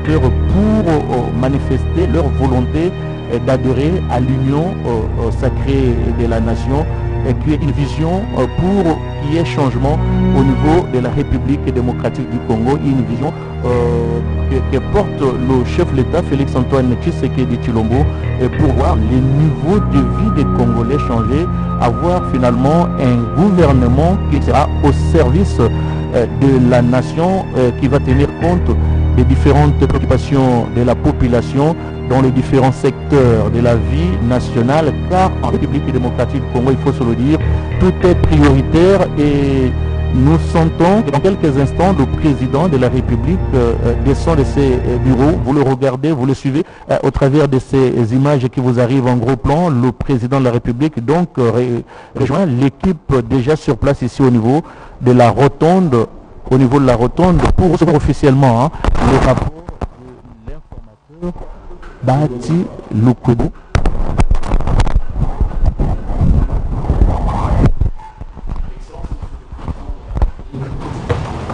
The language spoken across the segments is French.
spectateurs pour manifester leur volonté d'adhérer à l'union sacrée de la nation, et qui est une vision pour qu'il y ait changement au niveau de la République démocratique du Congo, une vision que porte le chef de l'État Félix Antoine Tshisekedi Tshilombo, pour voir les niveaux de vie des Congolais changer, avoir finalement un gouvernement qui sera au service de la nation, qui va tenir compte des différentes préoccupations de la population dans les différents secteurs de la vie nationale, car en République démocratique du Congo, il faut se le dire, tout est prioritaire, et nous sentons que dans quelques instants, le président de la République descend de ses bureaux. Vous le regardez, vous le suivez au travers de ces images qui vous arrivent en gros plan. Le président de la République donc rejoint l'équipe déjà sur place ici au niveau de la rotonde, pour recevoir officiellement le rapport de l'informateur Bahati Lukubu.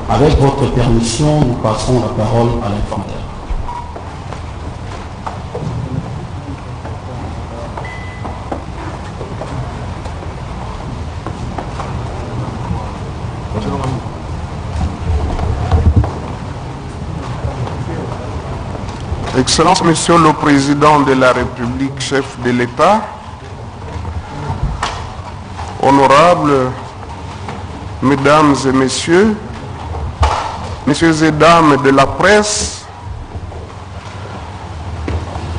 Avec votre permission, nous passons la parole à l'informateur. Excellence, Monsieur le Président de la République, chef de l'État, honorables Mesdames et Messieurs, Messieurs et Dames de la presse,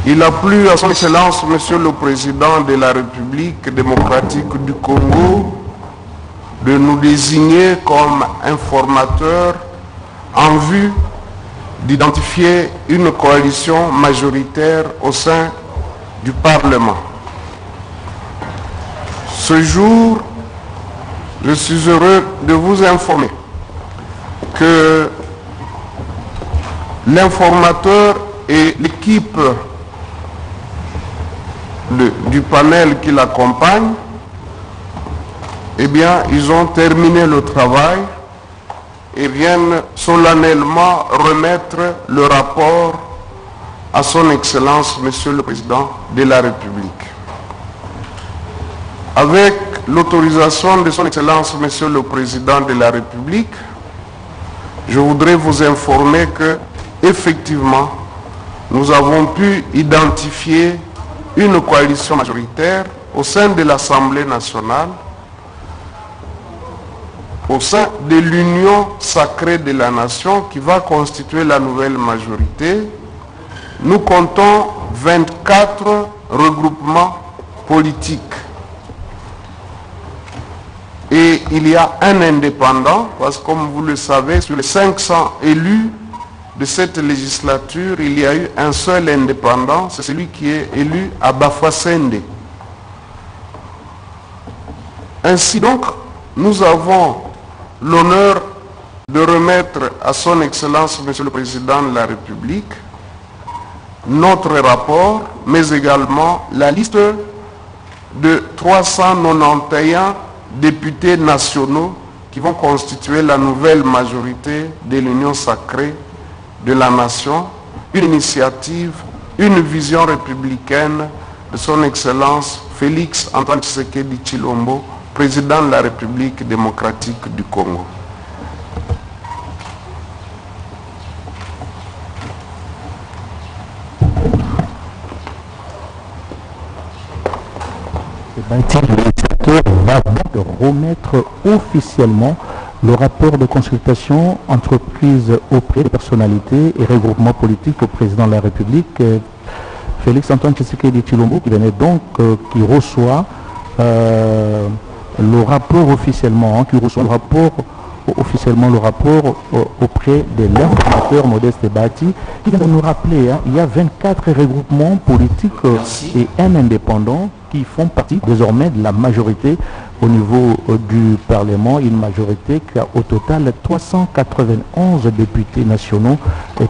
il a plu à son Excellence, Monsieur le Président de la République démocratique du Congo, de nous désigner comme informateurs en vue d'identifier une coalition majoritaire au sein du Parlement. Ce jour, je suis heureux de vous informer que l'informateur et l'équipe du panel qui l'accompagne, eh bien, ils ont terminé le travail et viennent solennellement remettre le rapport à son Excellence, Monsieur le Président de la République. Avec l'autorisation de son Excellence, Monsieur le Président de la République, je voudrais vous informer que, effectivement, nous avons pu identifier une coalition majoritaire au sein de l'Assemblée nationale, au sein de l'Union sacrée de la nation qui va constituer la nouvelle majorité. Nous comptons 24 regroupements politiques. Et il y a un indépendant, parce que comme vous le savez, sur les 500 élus de cette législature, il y a eu un seul indépendant, c'est celui qui est élu à Bafouassende. Ainsi donc, nous avons l'honneur de remettre à son Excellence, Monsieur le Président de la République, notre rapport, mais également la liste de 391 députés nationaux qui vont constituer la nouvelle majorité de l'Union sacrée de la nation, une initiative, une vision républicaine de son Excellence Félix Antoine Tshisekedi Tshilombo, président de la République démocratique du Congo. Le va donc remettre officiellement le rapport de consultation entreprise auprès des personnalités et regroupements politiques au président de la République, Félix Antoine Tshisekedi Tshilombo, qui venait donc, qui reçoit le rapport officiellement, le rapport auprès de l'informateur Modeste Bahati, qui vient de nous rappeler, il y a 24 regroupements politiques et un indépendant qui font partie désormais de la majorité au niveau du Parlement, une majorité qui a au total 391 députés nationaux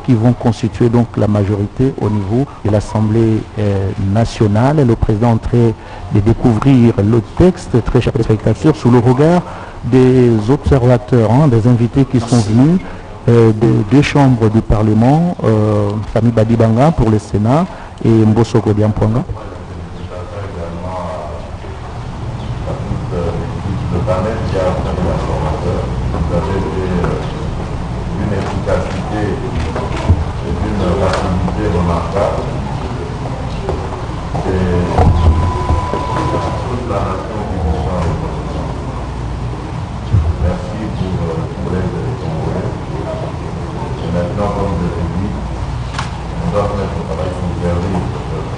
qui vont constituer donc la majorité au niveau de l'Assemblée nationale. Le président est en train de découvrir le texte, très chers spectateurs, sous le regard des observateurs, des invités qui sont venus des deux chambres du Parlement, Sami Badibanga pour le Sénat et Mbosso Kodiampwanga. Le panel qui a obtenu l'informateur, vous avez une efficacité et d'une rapidité remarquable. Et toute la nation qui vous sent reconnaissant. Merci pour l'aide des Congolais. Et maintenant, comme je l'ai dit, on doit mettre au travail pour servir ce peuple.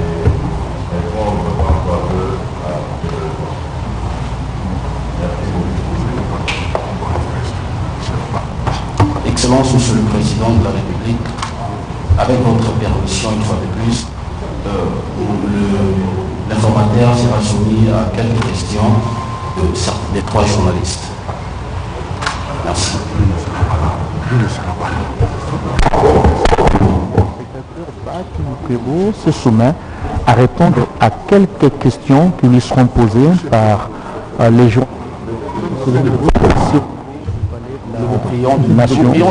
Et répondre encore à ces besoins. Excellence, Monsieur le Président de la République, avec votre permission une fois de plus, l'informateur sera soumis à quelques questions des trois journalistes. Merci. Se soumet à répondre à quelques questions qui lui seront posées par les gens. Nous prions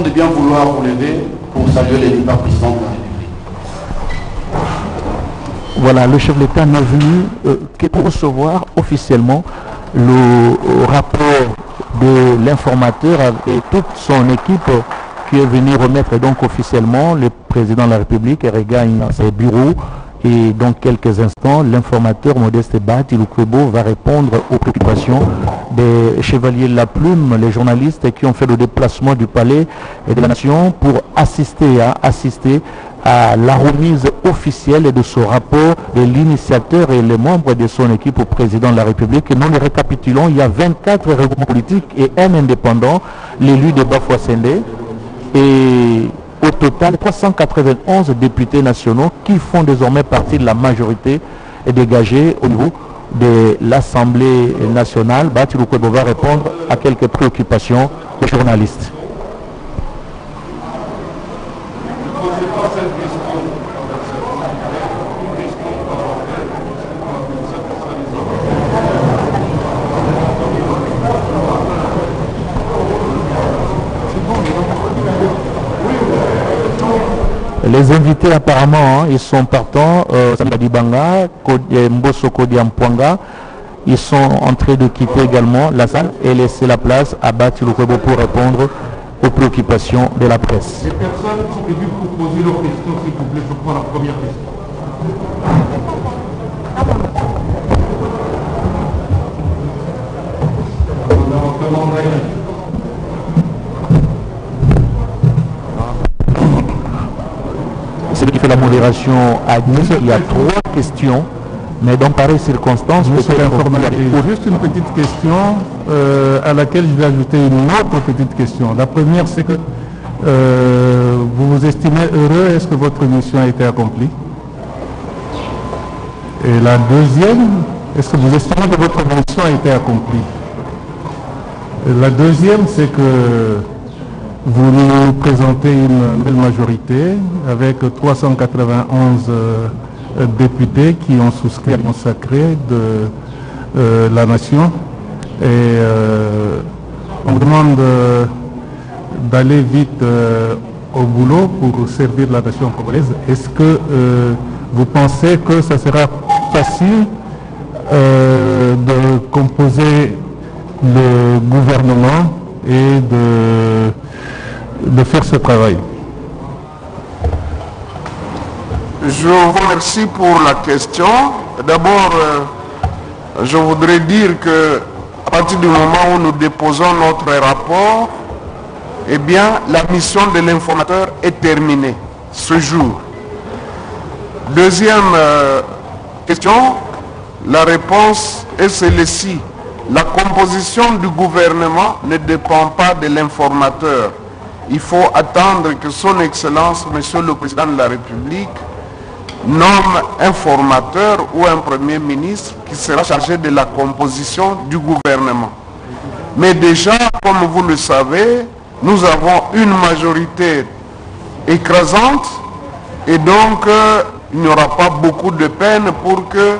de bien vouloir vous lever pour saluer les débats présidents de la République. Voilà, le chef de l'État n'est venu que pour recevoir officiellement le rapport de l'informateur et toute son équipe qui est venu remettre donc officiellement le président de la République et regagne ses bureaux. Et dans quelques instants, l'informateur Modeste Bahati Lukwebo va répondre aux préoccupations des chevaliers de la plume, les journalistes qui ont fait le déplacement du palais et de la nation pour assister à la remise officielle de ce rapport de l'initiateur et les membres de son équipe au président de la République. Et nous les récapitulons, il y a 24 regroupements politiques et un indépendant, l'élu de Bafouassende. Et au total, 391 députés nationaux qui font désormais partie de la majorité dégagée au niveau de l'Assemblée nationale. Bahati Lukwebo va répondre à quelques préoccupations des journalistes. Les invités apparemment, ils sont partants, Sami Badibanga, Mbosso Kodiampwanga, ils sont en train de quitter également la salle et laisser la place à Bahati Lukwebo pour répondre aux préoccupations de la presse. Les personnes sont prévues pour poser leurs questions, s'il vous plaît, je prends la première question. C'est lui qui fait la modération à Nice. Il y a 3 questions, mais dans pareilles circonstances, Juste une petite question à laquelle je vais ajouter une autre petite question. La première, c'est que vous vous estimez heureux, est-ce que votre mission a été accomplie? Et la deuxième, est-ce que vous estimez que votre mission a été accomplie? Et la deuxième, c'est que vous nous présentez une belle majorité avec 391 députés qui ont souscrit au sacré de la nation. Et on demande d'aller vite au boulot pour servir la nation congolaise. Est-ce que vous pensez que ça sera facile de composer le gouvernement et de faire ce travail? Je vous remercie pour la question. D'abord, je voudrais dire que à partir du moment où nous déposons notre rapport, eh bien, la mission de l'informateur est terminée ce jour. Deuxième question, la réponse est celle-ci. La composition du gouvernement ne dépend pas de l'informateur. Il faut attendre que son Excellence, Monsieur le Président de la République, nomme un formateur ou un Premier ministre qui sera chargé de la composition du gouvernement. Mais déjà, comme vous le savez, nous avons une majorité écrasante et donc il n'y aura pas beaucoup de peine pour que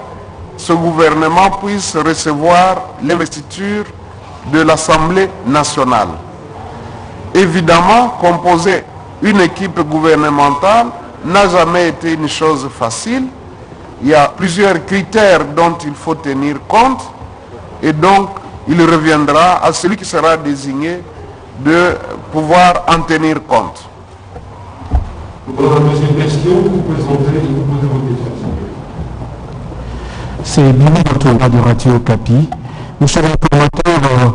ce gouvernement puisse recevoir l'investiture de l'Assemblée nationale. Évidemment, composer une équipe gouvernementale n'a jamais été une chose facile. Il y a plusieurs critères dont il faut tenir compte et donc il reviendra à celui qui sera désigné de pouvoir en tenir compte. Pour la deuxième question, vous posez vos questions. C'est Billy Botoura de Radio Okapi. Monsieur l'informateur,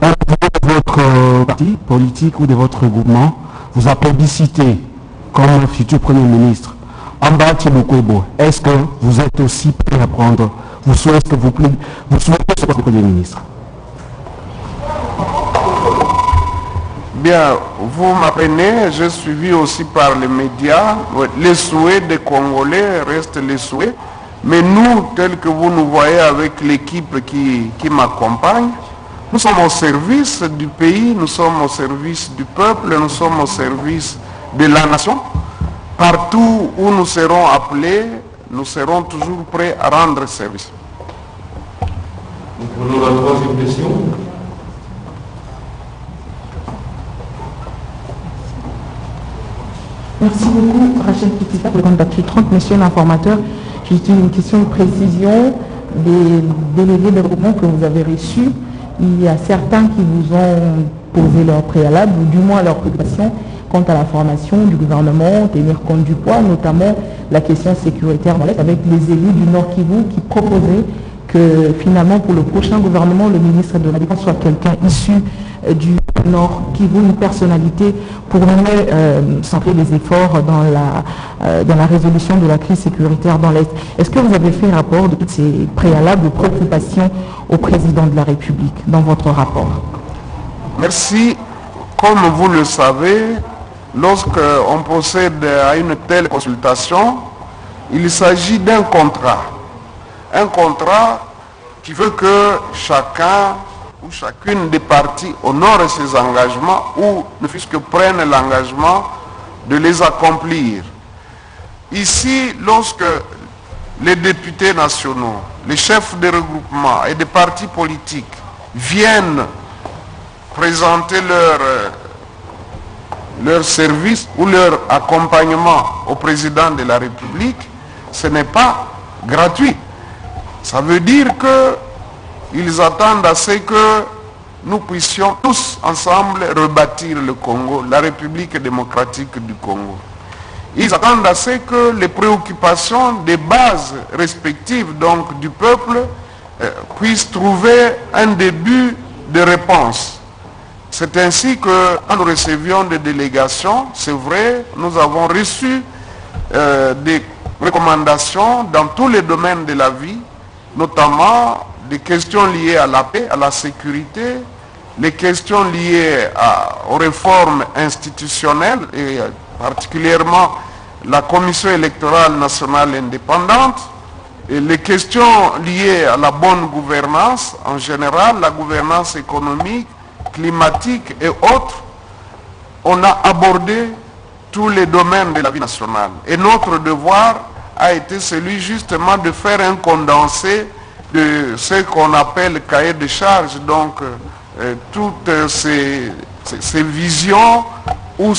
un de votre parti politique ou de votre groupement vous a plébiscité comme futur Premier ministre. Ambati Mukwebo, est-ce que vous êtes aussi prêt à prendre, vous souhaitez ce poste de Premier ministre? Bien, vous m'apprenez, j'ai suivi aussi par les médias, les souhaits des Congolais restent les souhaits, mais nous, tels que vous nous voyez avec l'équipe qui m'accompagne, nous sommes au service du pays, nous sommes au service du peuple, nous sommes au service de la nation. Partout où nous serons appelés, nous serons toujours prêts à rendre service. Nous prenons la troisième question. Merci beaucoup, Rachel Kitita, pour le candidature 30. Monsieur l'informateur, j'ai une question de précision des délégués de groupement que vous avez reçus. Il y a certains qui vous ont posé leur préalable, ou du moins leur préoccupation quant à la formation du gouvernement, tenir compte du poids, notamment la question sécuritaire dans l'Est, avec les élus du Nord Kivu qui proposaient que finalement pour le prochain gouvernement, le ministre de la Défense soit quelqu'un issu du Nord Kivu, une personnalité pour mieux centrer les efforts dans la résolution de la crise sécuritaire dans l'Est. Est-ce que vous avez fait rapport de toutes ces préalables préoccupations au président de la République dans votre rapport? Merci. Comme vous le savez, lorsqu'on procède à une telle consultation, il s'agit d'un contrat. Un contrat qui veut que chacun ou chacune des parties honore ses engagements ou ne fût-ce que prenne l'engagement de les accomplir. Ici, lorsque les députés nationaux, les chefs de regroupement et des partis politiques viennent présenter leur service ou leur accompagnement au président de la République, ce n'est pas gratuit. Ça veut dire qu'ils attendent à ce que nous puissions tous ensemble rebâtir le Congo, la République démocratique du Congo. Ils attendent à ce que les préoccupations des bases respectives donc du peuple puissent trouver un début de réponse. C'est ainsi que quand nous recevions des délégations, c'est vrai, nous avons reçu des recommandations dans tous les domaines de la vie, notamment des questions liées à la paix, à la sécurité, les questions liées aux réformes institutionnelles et particulièrement la Commission électorale nationale indépendante, et les questions liées à la bonne gouvernance en général, la gouvernance économique, climatique et autres. On a abordé tous les domaines de la vie nationale. Et notre devoir a été celui justement de faire un condensé de ce qu'on appelle cahier de charges, donc toutes ces visions ou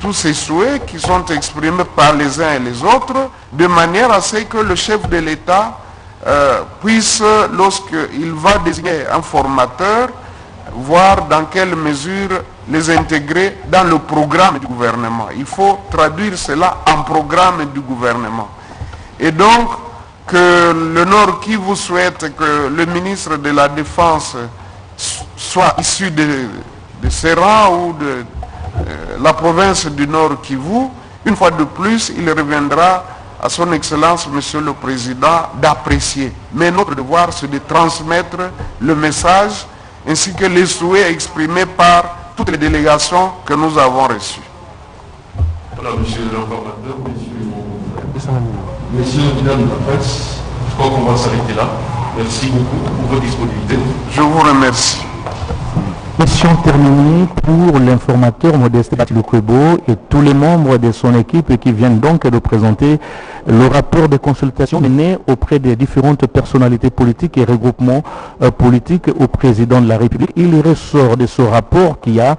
tous ces souhaits qui sont exprimés par les uns et les autres, de manière à ce que le chef de l'État puisse, lorsqu'il va désigner un formateur, voir dans quelle mesure les intégrer dans le programme du gouvernement. Il faut traduire cela en programme du gouvernement. Et donc, que le Nord Kivu souhaite que le ministre de la Défense soit issu de ses rangs ou de la province du Nord Kivu, une fois de plus, il reviendra à son Excellence, Monsieur le Président, d'apprécier. Mais notre devoir, c'est de transmettre le message ainsi que les souhaits exprimés par toutes les délégations que nous avons reçues. Voilà, monsieur l'informateur, monsieur Vidal de la presse, je crois qu'on va s'arrêter là. Merci beaucoup pour votre disponibilité. Je vous remercie. Question terminée pour l'informateur Modeste Lukwebo et tous les membres de son équipe qui viennent donc de présenter le rapport de consultation mené auprès des différentes personnalités politiques et regroupements politiques au président de la République. Il ressort de ce rapport qu'il y a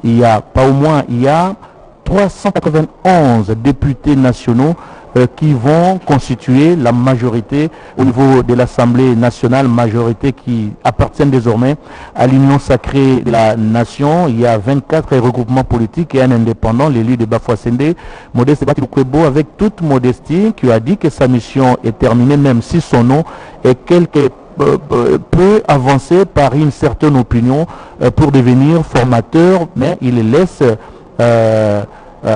il y a 391 députés nationaux qui vont constituer la majorité au niveau de l'Assemblée nationale, majorité qui appartient désormais à l'Union sacrée de la nation. Il y a 24 regroupements politiques et un indépendant, l'élu de Bafouassende, Modeste Lukwebo, avec toute modestie, qui a dit que sa mission est terminée, même si son nom est peu avancé par une certaine opinion pour devenir formateur, mais il laisse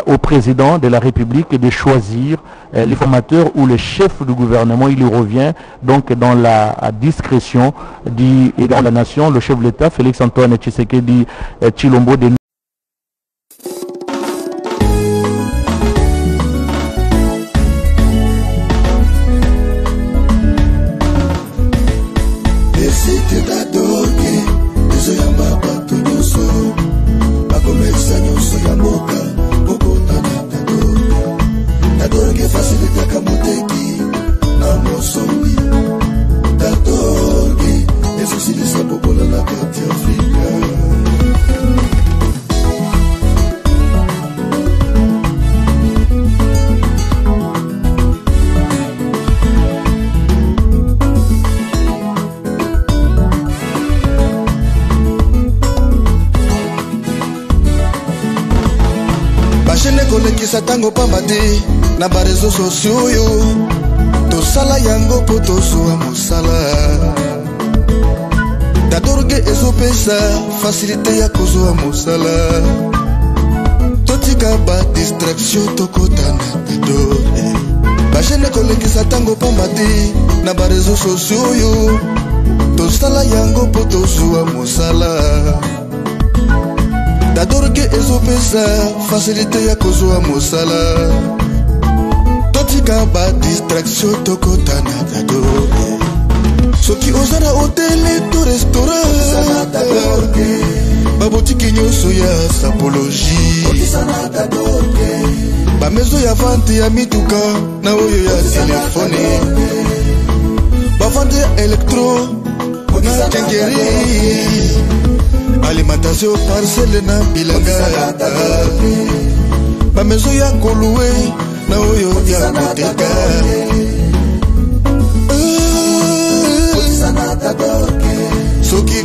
au président de la République de choisir les formateurs ou les chefs du gouvernement. Il y revient donc dans la discrétion dans la nation, le chef de l'État, Félix Antoine Tshisekedi Tshilombo de tango pambati na ba réseaux sociaux yo tosala yango po tozwa mosala dadorge ezopesa facilité ya kozwa mosala totika ba distraction tokotana dadore bajene kolekisa tango pambati na ba réseaux sociaux yo tosala yango po tozwa mosala dadorge ezopesa facilité ya kozwa mosala totika ba distraction tokotana dadorge soki ozana hotel to restaurant babotiki nyonso ya sapologie bamezo ya vente ya mituka na oyo ya telefone bavente ya elektro na kengeri alimentation parcelle na bilanga bamezo ya koluwe na oyo ya koteka soki